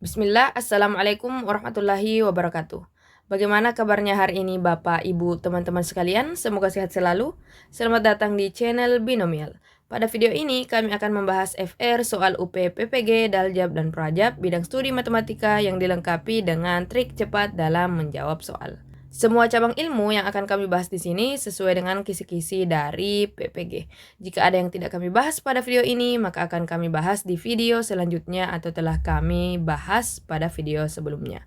Bismillah, Assalamualaikum warahmatullahi wabarakatuh. Bagaimana kabarnya hari ini Bapak, Ibu, teman-teman sekalian? Semoga sehat selalu. Selamat datang di channel Binomial. Pada video ini kami akan membahas FR soal UP PPG, Daljab, dan Prajab bidang studi matematika yang dilengkapi dengan trik cepat dalam menjawab soal. Semua cabang ilmu yang akan kami bahas di sini sesuai dengan kisi-kisi dari PPG. Jika ada yang tidak kami bahas pada video ini, maka akan kami bahas di video selanjutnya atau telah kami bahas pada video sebelumnya.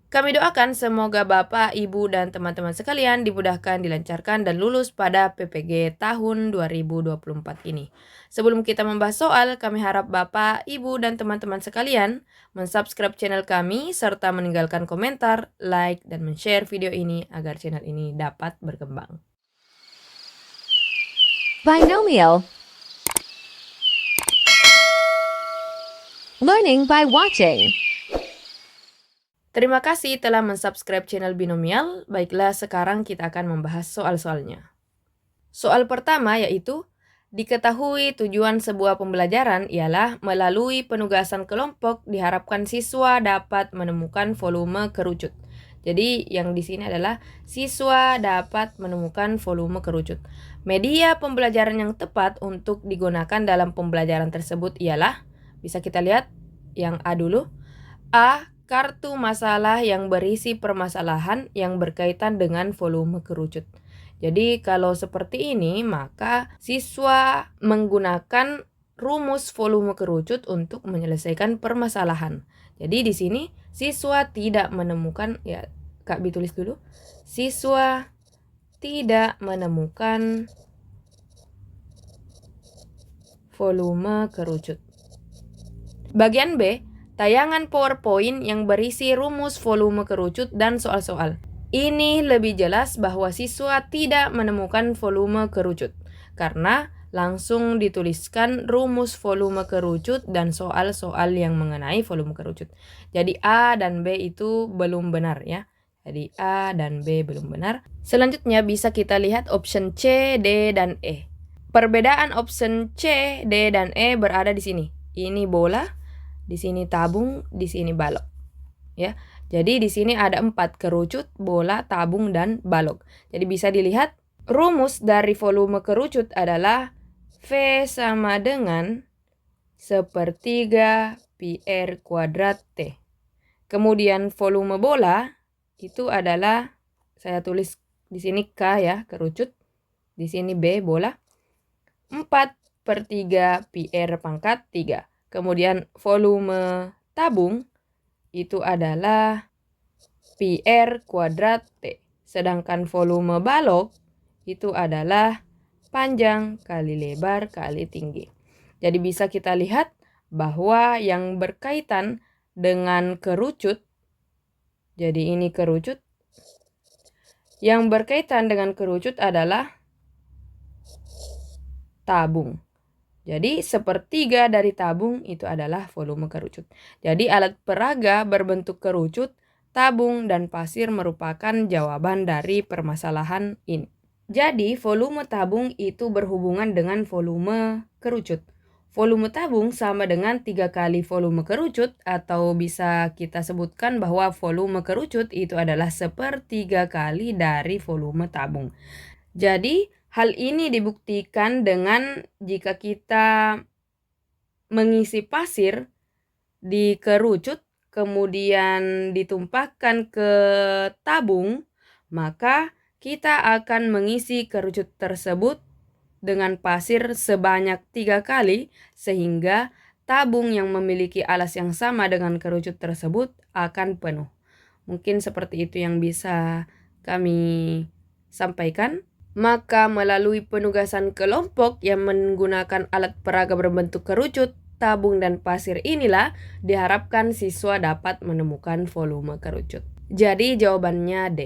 Kami doakan semoga Bapak, Ibu, dan teman-teman sekalian dimudahkan, dilancarkan, dan lulus pada PPG tahun 2024 ini. Sebelum kita membahas soal, kami harap Bapak, Ibu, dan teman-teman sekalian mensubscribe channel kami, serta meninggalkan komentar, like, dan men-share video ini agar channel ini dapat berkembang. Binomial. Learning by watching. Terima kasih telah mensubscribe channel Binomial. Baiklah, sekarang kita akan membahas soal-soalnya. Soal pertama yaitu, diketahui tujuan sebuah pembelajaran ialah melalui penugasan kelompok diharapkan siswa dapat menemukan volume kerucut. Jadi yang di sini adalah siswa dapat menemukan volume kerucut. Media pembelajaran yang tepat untuk digunakan dalam pembelajaran tersebut ialah, bisa kita lihat yang A dulu. A. Kartu masalah yang berisi permasalahan yang berkaitan dengan volume kerucut. Jadi kalau seperti ini, maka siswa menggunakan rumus volume kerucut untuk menyelesaikan permasalahan. Jadi di sini siswa tidak menemukan, ya Kak Bi tulis dulu. Siswa tidak menemukan volume kerucut. Bagian B, tayangan PowerPoint yang berisi rumus volume kerucut dan soal-soal. Ini lebih jelas bahwa siswa tidak menemukan volume kerucut, karena langsung dituliskan rumus volume kerucut dan soal-soal yang mengenai volume kerucut. Jadi A dan B itu belum benar ya. Jadi A dan B belum benar. Selanjutnya bisa kita lihat option C, D, dan E. Perbedaan option C, D, dan E berada di sini. Ini bola, di sini tabung, di sini balok. Ya. Jadi di sini ada 4, kerucut, bola, tabung, dan balok. Jadi bisa dilihat rumus dari volume kerucut adalah V sama dengan sepertiga pi R kuadrat T. Kemudian volume bola itu adalah, saya tulis di sini K ya, kerucut. Di sini B, bola. 4/3 pi R pangkat 3. Kemudian volume tabung itu adalah pi R kuadrat T. Sedangkan volume balok itu adalah panjang kali lebar kali tinggi. Jadi bisa kita lihat bahwa yang berkaitan dengan kerucut, jadi ini kerucut, yang berkaitan dengan kerucut adalah tabung. Jadi sepertiga dari tabung itu adalah volume kerucut. Jadi alat peraga berbentuk kerucut, tabung, dan pasir merupakan jawaban dari permasalahan ini. Jadi volume tabung itu berhubungan dengan volume kerucut. Volume tabung sama dengan 3 kali volume kerucut, atau bisa kita sebutkan bahwa volume kerucut itu adalah sepertiga kali dari volume tabung. Jadi hal ini dibuktikan dengan jika kita mengisi pasir di kerucut, kemudian ditumpahkan ke tabung, maka kita akan mengisi kerucut tersebut dengan pasir sebanyak 3 kali, sehingga tabung yang memiliki alas yang sama dengan kerucut tersebut akan penuh. Mungkin seperti itu yang bisa kami sampaikan. Maka melalui penugasan kelompok yang menggunakan alat peraga berbentuk kerucut, tabung, dan pasir inilah diharapkan siswa dapat menemukan volume kerucut. Jadi jawabannya D.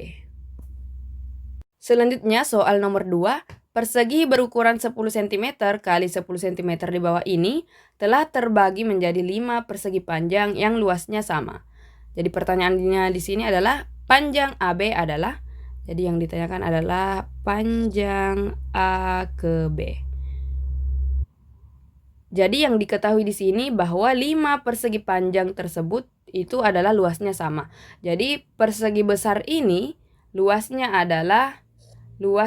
Selanjutnya soal nomor 2, persegi berukuran 10 cm kali 10 cm di bawah ini telah terbagi menjadi 5 persegi panjang yang luasnya sama. Jadi pertanyaannya di sini adalah panjang AB adalah, jadi yang ditanyakan adalah panjang A ke B. Jadi yang diketahui di sini bahwa 5 persegi panjang tersebut itu adalah luasnya sama. Jadi persegi besar ini luasnya adalah 10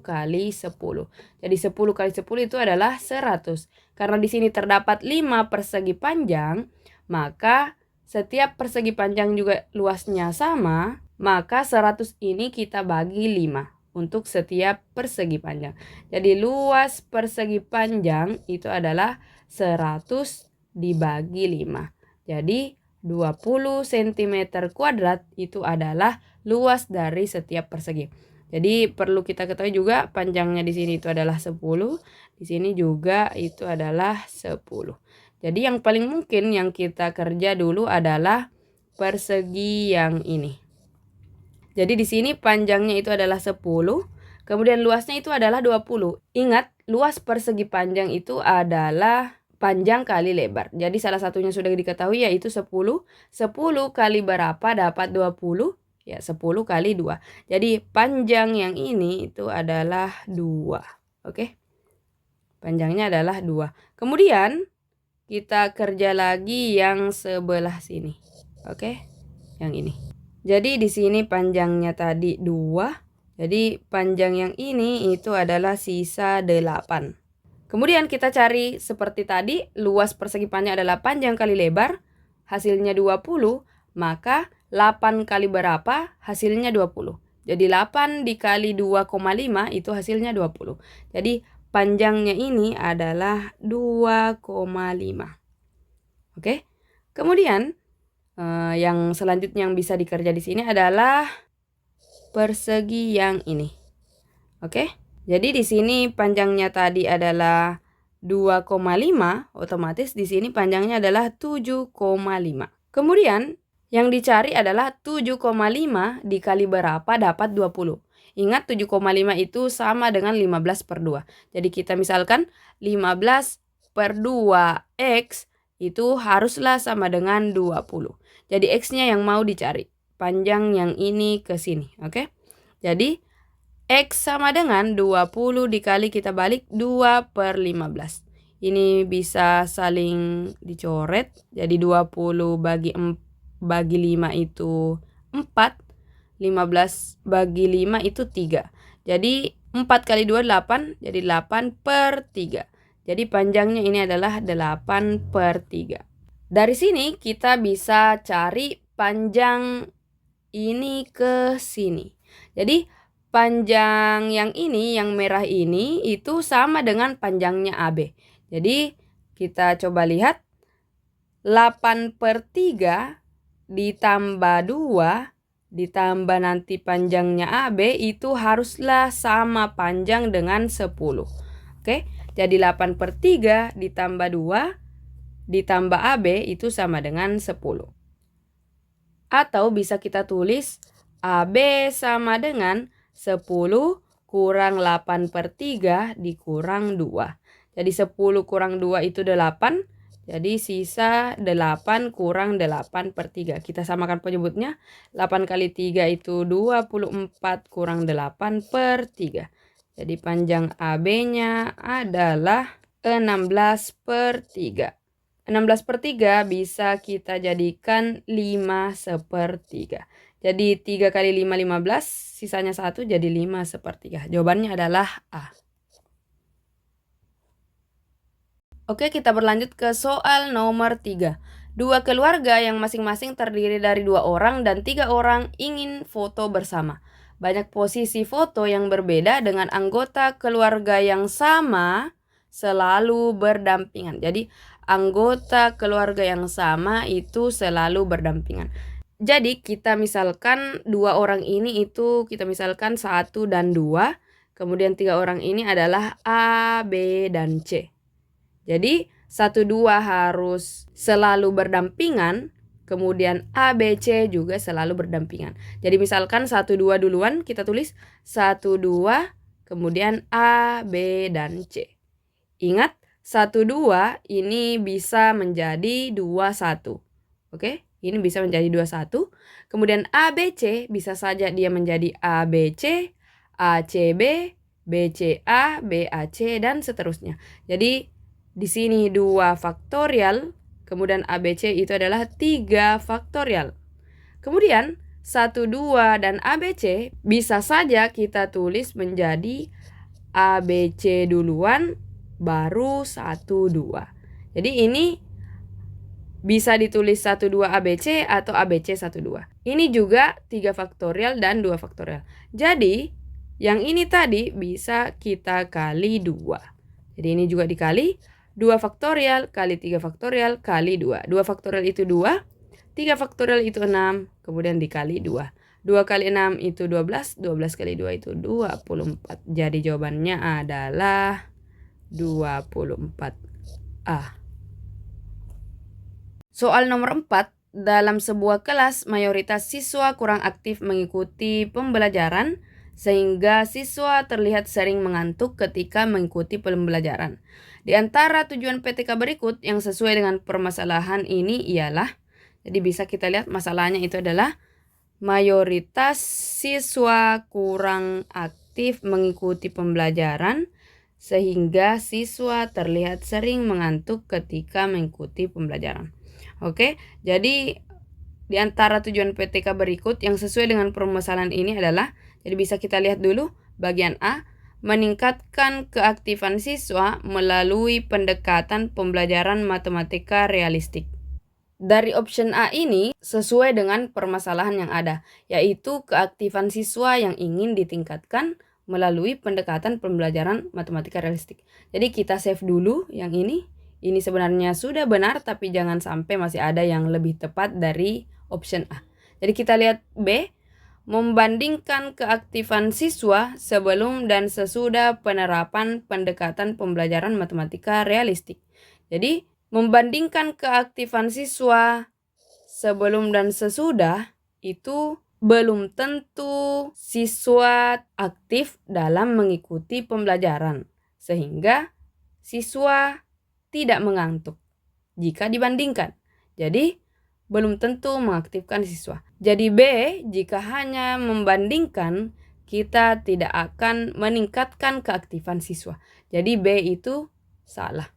kali 10. Jadi 10 kali 10 itu adalah 100. Karena di sini terdapat 5 persegi panjang, maka setiap persegi panjang juga luasnya sama, maka 100 ini kita bagi 5 untuk setiap persegi panjang. Jadi luas persegi panjang itu adalah 100 dibagi 5. Jadi 20 cm kuadrat itu adalah luas dari setiap persegi. Jadi perlu kita ketahui juga panjangnya di sini itu adalah 10, di sini juga itu adalah 10. Jadi yang paling mungkin yang kita kerja dulu adalah persegi yang ini. Jadi di sini panjangnya itu adalah 10, kemudian luasnya itu adalah 20. Ingat, luas persegi panjang itu adalah panjang kali lebar. Jadi salah satunya sudah diketahui yaitu 10. 10 kali berapa dapat 20? Ya, 10 kali 2. Jadi panjang yang ini itu adalah 2. Oke? Panjangnya adalah 2. Kemudian kita kerja lagi yang sebelah sini. Oke? Yang ini. Jadi di sini panjangnya tadi 2. Jadi panjang yang ini itu adalah sisa 8. Kemudian kita cari seperti tadi, luas persegi panjang adalah panjang kali lebar, hasilnya 20, maka 8 kali berapa? Hasilnya 20. Jadi 8 dikali 2,5 itu hasilnya 20. Jadi panjangnya ini adalah 2,5. Oke? Kemudian yang selanjutnya yang bisa dikerja di sini adalah persegi yang ini. Oke? Jadi di sini panjangnya tadi adalah 2,5, otomatis di sini panjangnya adalah 7,5. Kemudian yang dicari adalah 7,5 dikali berapa dapat 20. Ingat 7,5 itu sama dengan 15/2. Jadi kita misalkan 15/2 X itu haruslah sama dengan 20. Jadi X-nya yang mau dicari. Panjang yang ini ke sini, oke? Jadi X sama dengan 20 dikali kita balik 2/15. Ini bisa saling dicoret. Jadi 20 bagi 5 itu 4. 15 bagi 5 itu 3. Jadi 4 kali 2 8. Jadi 8/3. Jadi panjangnya ini adalah 8/3. Dari sini kita bisa cari panjang ini ke sini. Jadi panjang yang ini, yang merah ini, itu sama dengan panjangnya AB. Jadi kita coba lihat 8/3 ditambah 2 ditambah nanti panjangnya AB itu haruslah sama panjang dengan 10. Oke, jadi 8/3 ditambah 2 ditambah AB itu sama dengan 10. Atau bisa kita tulis AB sama dengan 10 kurang 8/3 dikurang 2. Jadi 10 kurang 2 itu 8. Jadi sisa 8 kurang 8/3. Kita samakan penyebutnya. 8 kali 3 itu 24 kurang 8/3. Jadi panjang AB-nya adalah 16/3. 16/3 bisa kita jadikan 5/3. Jadi 3 kali 5, 15, sisanya 1 jadi 5/3. Jawabannya adalah A. Oke, kita berlanjut ke soal nomor 3. Dua keluarga yang masing-masing terdiri dari 2 orang dan 3 orang ingin foto bersama. Banyak posisi foto yang berbeda dengan anggota keluarga yang sama selalu berdampingan. Jadi anggota keluarga yang sama itu selalu berdampingan. Jadi kita misalkan 2 orang ini itu kita misalkan 1 dan 2. Kemudian 3 orang ini adalah A, B, dan C. Jadi 1, 2 harus selalu berdampingan. Kemudian A, B, C juga selalu berdampingan. Jadi misalkan 1, 2 duluan kita tulis 1, 2. Kemudian A, B, dan C. Ingat 1, 2 ini bisa menjadi 2, 1. Oke? Ini bisa menjadi 21. Kemudian ABC bisa saja dia menjadi ABC, ACB, BCA, BAC, dan seterusnya. Jadi di sini 2 faktorial, kemudian ABC itu adalah 3 faktorial. Kemudian 1, 2, dan ABC bisa saja kita tulis menjadi ABC duluan baru 1, 2. Jadi ini bisa ditulis 1, 2 ABC atau ABC 1, 2. Ini juga 3 faktorial dan 2 faktorial. Jadi yang ini tadi bisa kita kali 2. Jadi ini juga dikali 2 faktorial kali 3 faktorial kali 2. 2 faktorial itu 2, 3 faktorial itu 6, kemudian dikali 2. 2 kali 6 itu 12, 12 kali 2 itu 24. Jadi jawabannya adalah 24A. Soal nomor 4, dalam sebuah kelas mayoritas siswa kurang aktif mengikuti pembelajaran sehingga siswa terlihat sering mengantuk ketika mengikuti pembelajaran. Di antara tujuan PTK berikut yang sesuai dengan permasalahan ini ialah, jadi bisa kita lihat masalahnya itu adalah mayoritas siswa kurang aktif mengikuti pembelajaran sehingga siswa terlihat sering mengantuk ketika mengikuti pembelajaran. Oke, jadi di antara tujuan PTK berikut yang sesuai dengan permasalahan ini adalah, jadi bisa kita lihat dulu bagian A, meningkatkan keaktifan siswa melalui pendekatan pembelajaran matematika realistik. Dari option A ini sesuai dengan permasalahan yang ada, yaitu keaktifan siswa yang ingin ditingkatkan melalui pendekatan pembelajaran matematika realistik. Jadi kita save dulu yang ini. Ini sebenarnya sudah benar, tapi jangan sampai masih ada yang lebih tepat dari option A. Jadi kita lihat B, membandingkan keaktifan siswa sebelum dan sesudah penerapan pendekatan pembelajaran matematika realistik. Jadi membandingkan keaktifan siswa sebelum dan sesudah itu belum tentu siswa aktif dalam mengikuti pembelajaran, sehingga siswa tidak mengantuk jika dibandingkan. Jadi belum tentu mengaktifkan siswa. Jadi B, jika hanya membandingkan, kita tidak akan meningkatkan keaktifan siswa. Jadi B itu salah.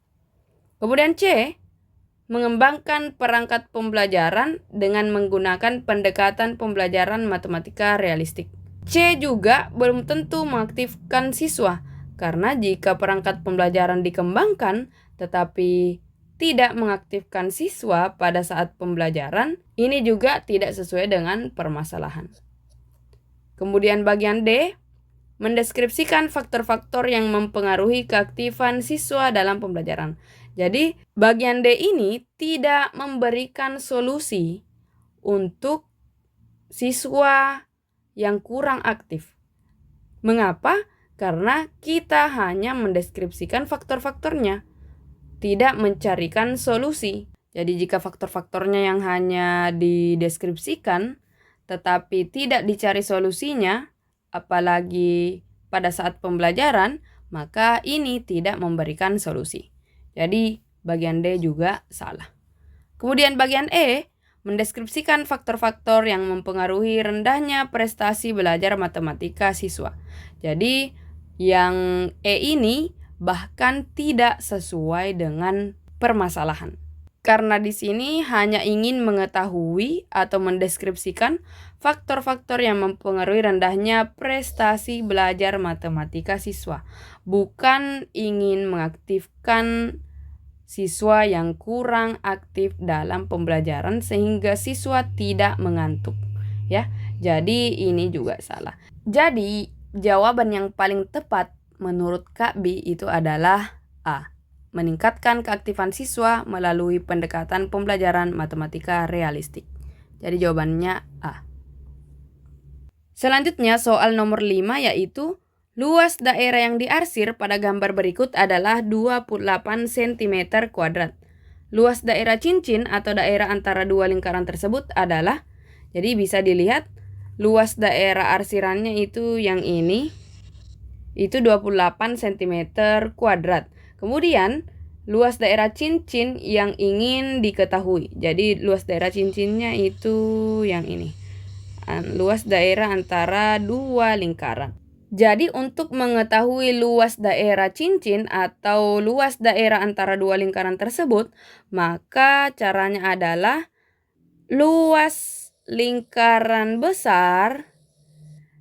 Kemudian C, mengembangkan perangkat pembelajaran dengan menggunakan pendekatan pembelajaran matematika realistik. C juga belum tentu mengaktifkan siswa, karena jika perangkat pembelajaran dikembangkan tetapi tidak mengaktifkan siswa pada saat pembelajaran, ini juga tidak sesuai dengan permasalahan. Kemudian bagian D, mendeskripsikan faktor-faktor yang mempengaruhi keaktifan siswa dalam pembelajaran. Jadi bagian D ini tidak memberikan solusi untuk siswa yang kurang aktif. Mengapa? Karena kita hanya mendeskripsikan faktor-faktornya, tidak mencarikan solusi. Jadi jika faktor-faktornya yang hanya dideskripsikan tetapi tidak dicari solusinya, apalagi pada saat pembelajaran, maka ini tidak memberikan solusi. Jadi bagian D juga salah. Kemudian bagian E, mendeskripsikan faktor-faktor yang mempengaruhi rendahnya prestasi belajar matematika siswa. Jadi yang E ini bahkan tidak sesuai dengan permasalahan. Karena di sini hanya ingin mengetahui atau mendeskripsikan faktor-faktor yang mempengaruhi rendahnya prestasi belajar matematika siswa, bukan ingin mengaktifkan siswa yang kurang aktif dalam pembelajaran sehingga siswa tidak mengantuk, ya. Jadi ini juga salah. Jadi jawaban yang paling tepat menurut Kak B itu adalah A, meningkatkan keaktifan siswa melalui pendekatan pembelajaran matematika realistik. Jadi jawabannya A. Selanjutnya soal nomor 5, yaitu luas daerah yang diarsir pada gambar berikut adalah 28 cm². Luas daerah cincin atau daerah antara dua lingkaran tersebut adalah, jadi bisa dilihat luas daerah arsirannya itu yang ini, itu 28 cm². Kemudian luas daerah cincin yang ingin diketahui. Jadi luas daerah cincinnya itu yang ini. Luas daerah antara dua lingkaran. Jadi untuk mengetahui luas daerah cincin atau luas daerah antara dua lingkaran tersebut, maka caranya adalah luas lingkaran besar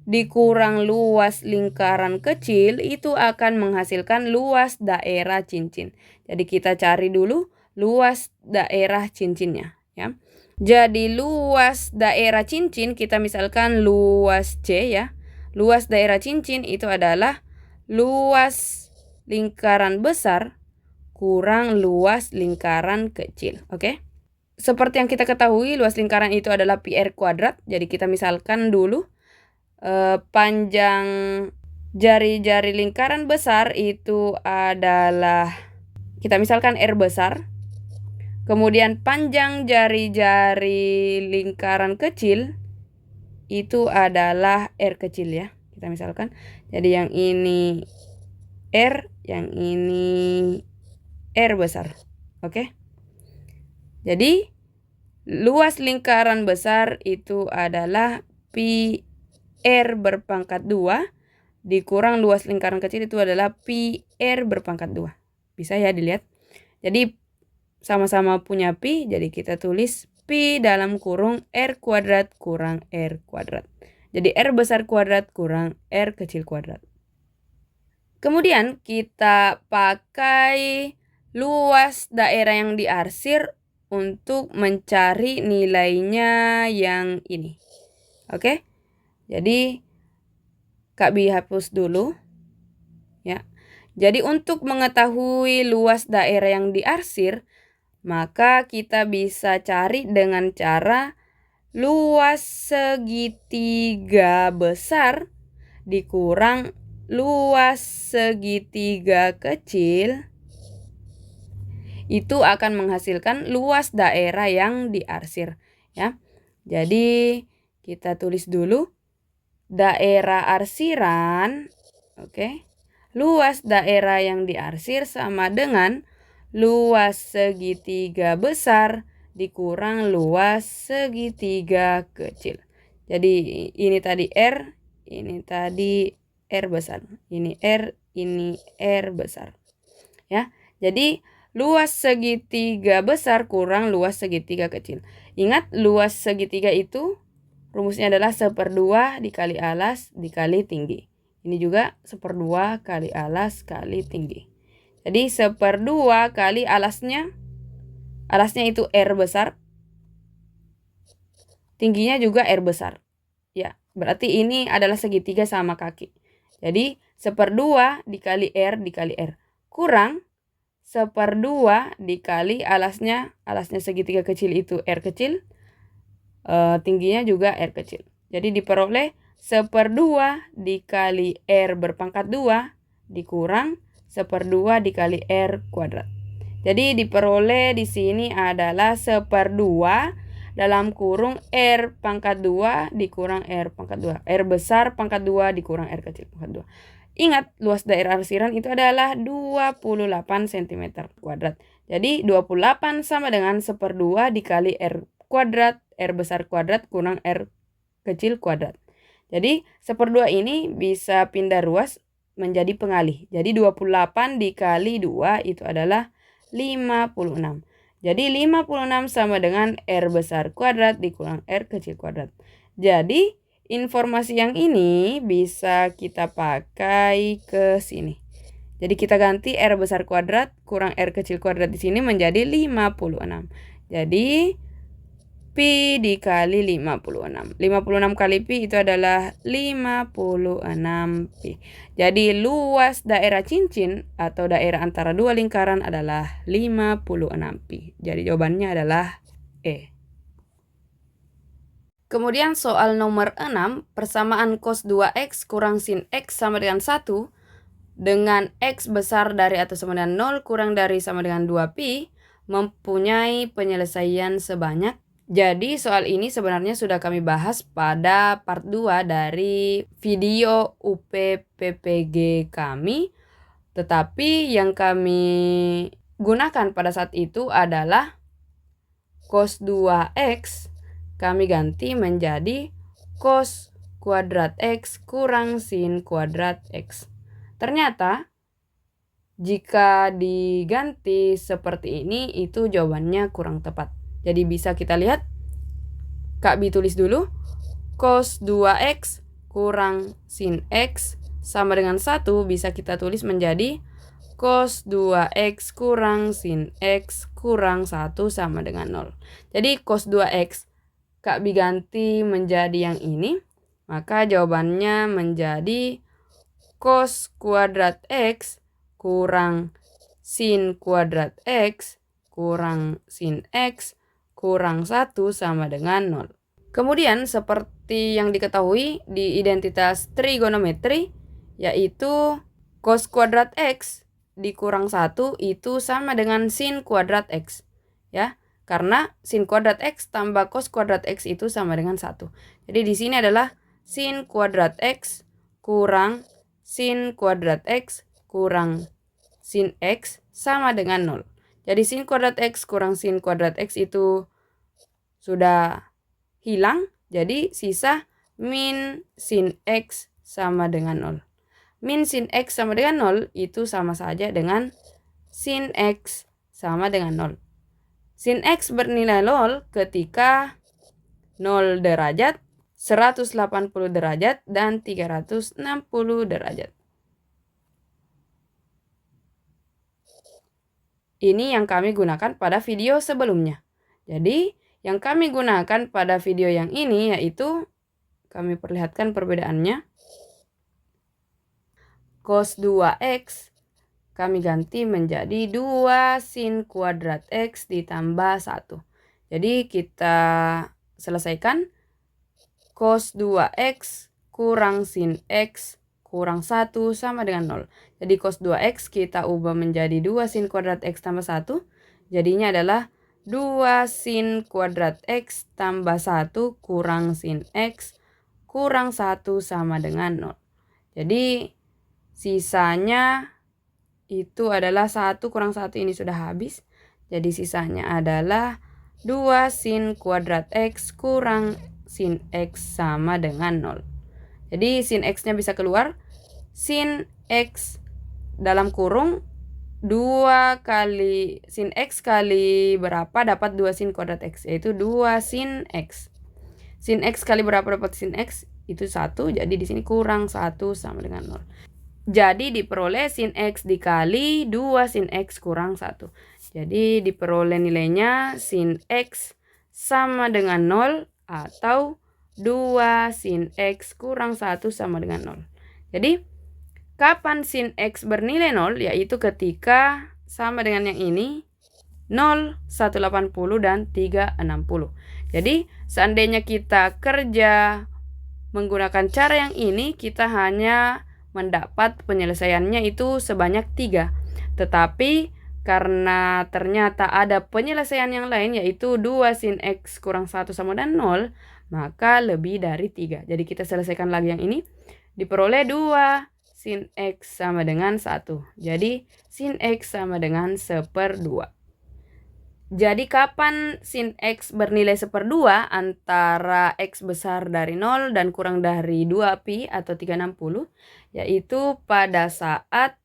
dikurang luas lingkaran kecil itu akan menghasilkan luas daerah cincin. Jadi kita cari dulu luas daerah cincinnya, ya. Jadi luas daerah cincin kita misalkan luas C, ya. Luas daerah cincin itu adalah luas lingkaran besar kurang luas lingkaran kecil, oke? Seperti yang kita ketahui, luas lingkaran itu adalah pi r kuadrat. Jadi kita misalkan dulu panjang jari-jari lingkaran besar itu adalah, kita misalkan R besar. Kemudian panjang jari-jari lingkaran kecil itu adalah R kecil, ya. Kita misalkan. Jadi yang ini R, yang ini R besar. Oke? Jadi luas lingkaran besar itu adalah pi R berpangkat 2 dikurang luas lingkaran kecil itu adalah pi R berpangkat 2. Bisa ya dilihat. Jadi sama-sama punya pi, jadi kita tulis pi dalam kurung R kuadrat kurang R kuadrat. Jadi R besar kuadrat kurang R kecil kuadrat. Kemudian kita pakai luas daerah yang diarsir untuk mencari nilainya yang ini. Oke? Jadi Kak Bi hapus dulu, ya. Jadi untuk mengetahui luas daerah yang diarsir, maka kita bisa cari dengan cara luas segitiga besar dikurang luas segitiga kecil itu akan menghasilkan luas daerah yang diarsir, ya. Jadi kita tulis dulu daerah arsiran, oke. Luas daerah yang diarsir sama dengan luas segitiga besar dikurang luas segitiga kecil. Jadi ini tadi R, ini tadi R besar. Ini R, ini R besar. Ya. Jadi luas segitiga besar kurang luas segitiga kecil. Ingat luas segitiga itu rumusnya adalah 1/2 dikali alas dikali tinggi. Ini juga 1/2 kali alas kali tinggi. Jadi 1/2 kali alasnya. Alasnya itu R besar. Tingginya juga R besar. Ya, berarti ini adalah segitiga sama kaki. Jadi 1/2 dikali R dikali R. Kurang 1/2 dikali alasnya. Alasnya segitiga kecil itu R kecil. Tingginya juga R kecil. Jadi diperoleh 1/2 dikali R berpangkat 2 dikurang 1/2 dikali R kuadrat. Jadi diperoleh di sini adalah 1/2 dalam kurung R pangkat 2 dikurang R pangkat 2. R besar pangkat 2 dikurang R kecil pangkat 2. Ingat, luas daerah arsiran itu adalah 28 cm kuadrat. Jadi 28 sama dengan 1/2 dikali R kuadrat, R besar kuadrat kurang R kecil kuadrat. Jadi 1/2 ini bisa pindah ruas menjadi pengalih. Jadi 28 dikali 2 itu adalah 56. Jadi 56 sama dengan R besar kuadrat dikurang R kecil kuadrat. Jadi informasi yang ini bisa kita pakai ke sini. Jadi kita ganti R besar kuadrat kurang R kecil kuadrat di sini menjadi 56. Jadi pi dikali 56. 56 kali pi itu adalah 56 pi. Jadi luas daerah cincin atau daerah antara dua lingkaran adalah 56 pi. Jadi jawabannya adalah E. Kemudian soal nomor 6, persamaan cos 2x kurang sin x sama dengan 1 dengan x besar dari atau sama dengan 0 kurang dari sama dengan 2 pi mempunyai penyelesaian sebanyak. Jadi soal ini sebenarnya sudah kami bahas pada part 2 dari video UPPPG kami. Tetapi yang kami gunakan pada saat itu adalah cos 2x kami ganti menjadi cos kuadrat X kurang sin kuadrat X. Ternyata jika diganti seperti ini itu jawabannya kurang tepat. Jadi bisa kita lihat, Kak Bi tulis dulu, cos 2X kurang sin X sama dengan 1 bisa kita tulis menjadi cos 2X kurang sin X kurang 1 sama dengan 0. Jadi cos 2X Kak Bi ganti menjadi yang ini, maka jawabannya menjadi cos kuadrat X kurang sin kuadrat X kurang sin X kurang 1 sama dengan 0. Kemudian seperti yang diketahui di identitas trigonometri, yaitu cos kuadrat X dikurang 1 itu sama dengan sin kuadrat X. Ya, karena sin kuadrat X tambah cos kuadrat X itu sama dengan 1. Jadi di sini adalah sin kuadrat X kurang sin kuadrat X kurang sin X sama dengan 0. Jadi sin kuadrat X kurang sin kuadrat X itu sudah hilang. Jadi sisa min sin X sama dengan 0. Min sin X sama dengan 0 itu sama saja dengan sin X sama dengan 0. Sin X bernilai 0 ketika 0 derajat, 180 derajat, dan 360 derajat. Ini yang kami gunakan pada video sebelumnya. Jadi, yang kami gunakan pada video yang ini yaitu, kami perlihatkan perbedaannya. Cos 2X kami ganti menjadi 2 sin kuadrat X ditambah 1. Jadi, kita selesaikan. Cos 2X kurang sin X kurang 1 sama dengan 0. Jadi cos 2X kita ubah menjadi 2 sin kuadrat X tambah 1. Jadinya adalah 2 sin kuadrat X tambah 1 kurang sin X kurang 1 sama dengan 0. Jadi sisanya itu adalah 1 kurang 1 ini sudah habis. Jadi sisanya adalah 2 sin kuadrat X kurang sin X sama dengan 0. Jadi sin X-nya bisa keluar. Sin X dalam kurung 2 kali sin X kali berapa dapat 2 sin kuadrat X, yaitu 2 sin X. Sin X kali berapa dapat sin X? Itu 1, jadi di sini kurang 1 sama dengan 0. Jadi diperoleh sin X dikali 2 sin X kurang 1. Jadi diperoleh nilainya sin X sama dengan 0 atau 2 sin X kurang 1 sama dengan 0. Jadi kapan sin X bernilai 0? Yaitu ketika sama dengan yang ini, 0, 180, dan 360. Jadi seandainya kita kerja menggunakan cara yang ini, kita hanya mendapat penyelesaiannya itu sebanyak 3. Tetapi karena ternyata ada penyelesaian yang lain, yaitu 2 sin X kurang 1 sama dengan 0, maka lebih dari 3. Jadi kita selesaikan lagi yang ini. Diperoleh 2 sin X sama dengan 1. Jadi sin X sama dengan 1/2. Jadi kapan sin X bernilai 1/2 antara X besar dari 0 dan kurang dari 2pi atau 360, yaitu pada saat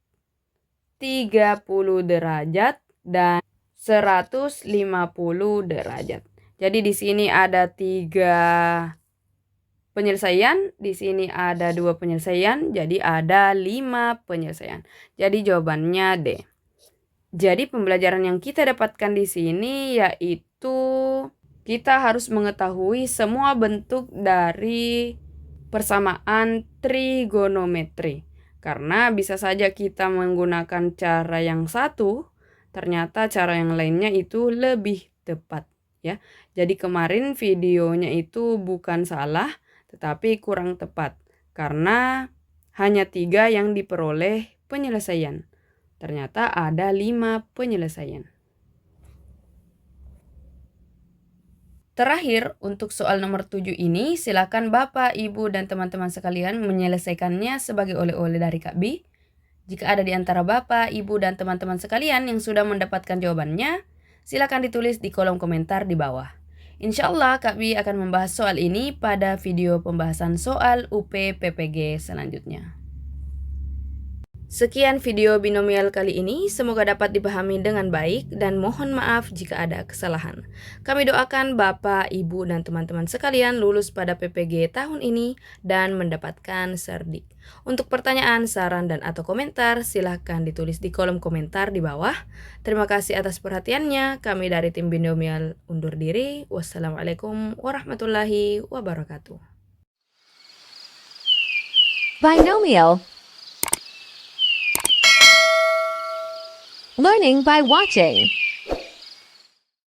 30 derajat dan 150 derajat. Jadi di sini ada 3 penyelesaian, di sini ada 2 penyelesaian, jadi ada 5 penyelesaian. Jadi jawabannya D. Jadi pembelajaran yang kita dapatkan di sini yaitu kita harus mengetahui semua bentuk dari persamaan trigonometri. Karena bisa saja kita menggunakan cara yang satu, ternyata cara yang lainnya itu lebih tepat. Ya, jadi kemarin videonya itu bukan salah, tetapi kurang tepat. Karena hanya 3 yang diperoleh penyelesaian. Ternyata ada 5 penyelesaian. Terakhir, untuk soal nomor 7 ini, silakan Bapak, Ibu, dan teman-teman sekalian menyelesaikannya sebagai oleh-oleh dari Kak Bi. Jika ada di antara Bapak, Ibu, dan teman-teman sekalian yang sudah mendapatkan jawabannya, silakan ditulis di kolom komentar di bawah. Insya Allah Kak Bi akan membahas soal ini pada video pembahasan soal UP PPG selanjutnya. Sekian video binomial kali ini, semoga dapat dipahami dengan baik dan mohon maaf jika ada kesalahan. Kami doakan Bapak, Ibu, dan teman-teman sekalian lulus pada PPG tahun ini dan mendapatkan serdik. Untuk pertanyaan, saran, dan atau komentar, silahkan ditulis di kolom komentar di bawah. Terima kasih atas perhatiannya. Kami dari tim binomial undur diri. Wassalamualaikum warahmatullahi wabarakatuh. Binomial. Learning by watching.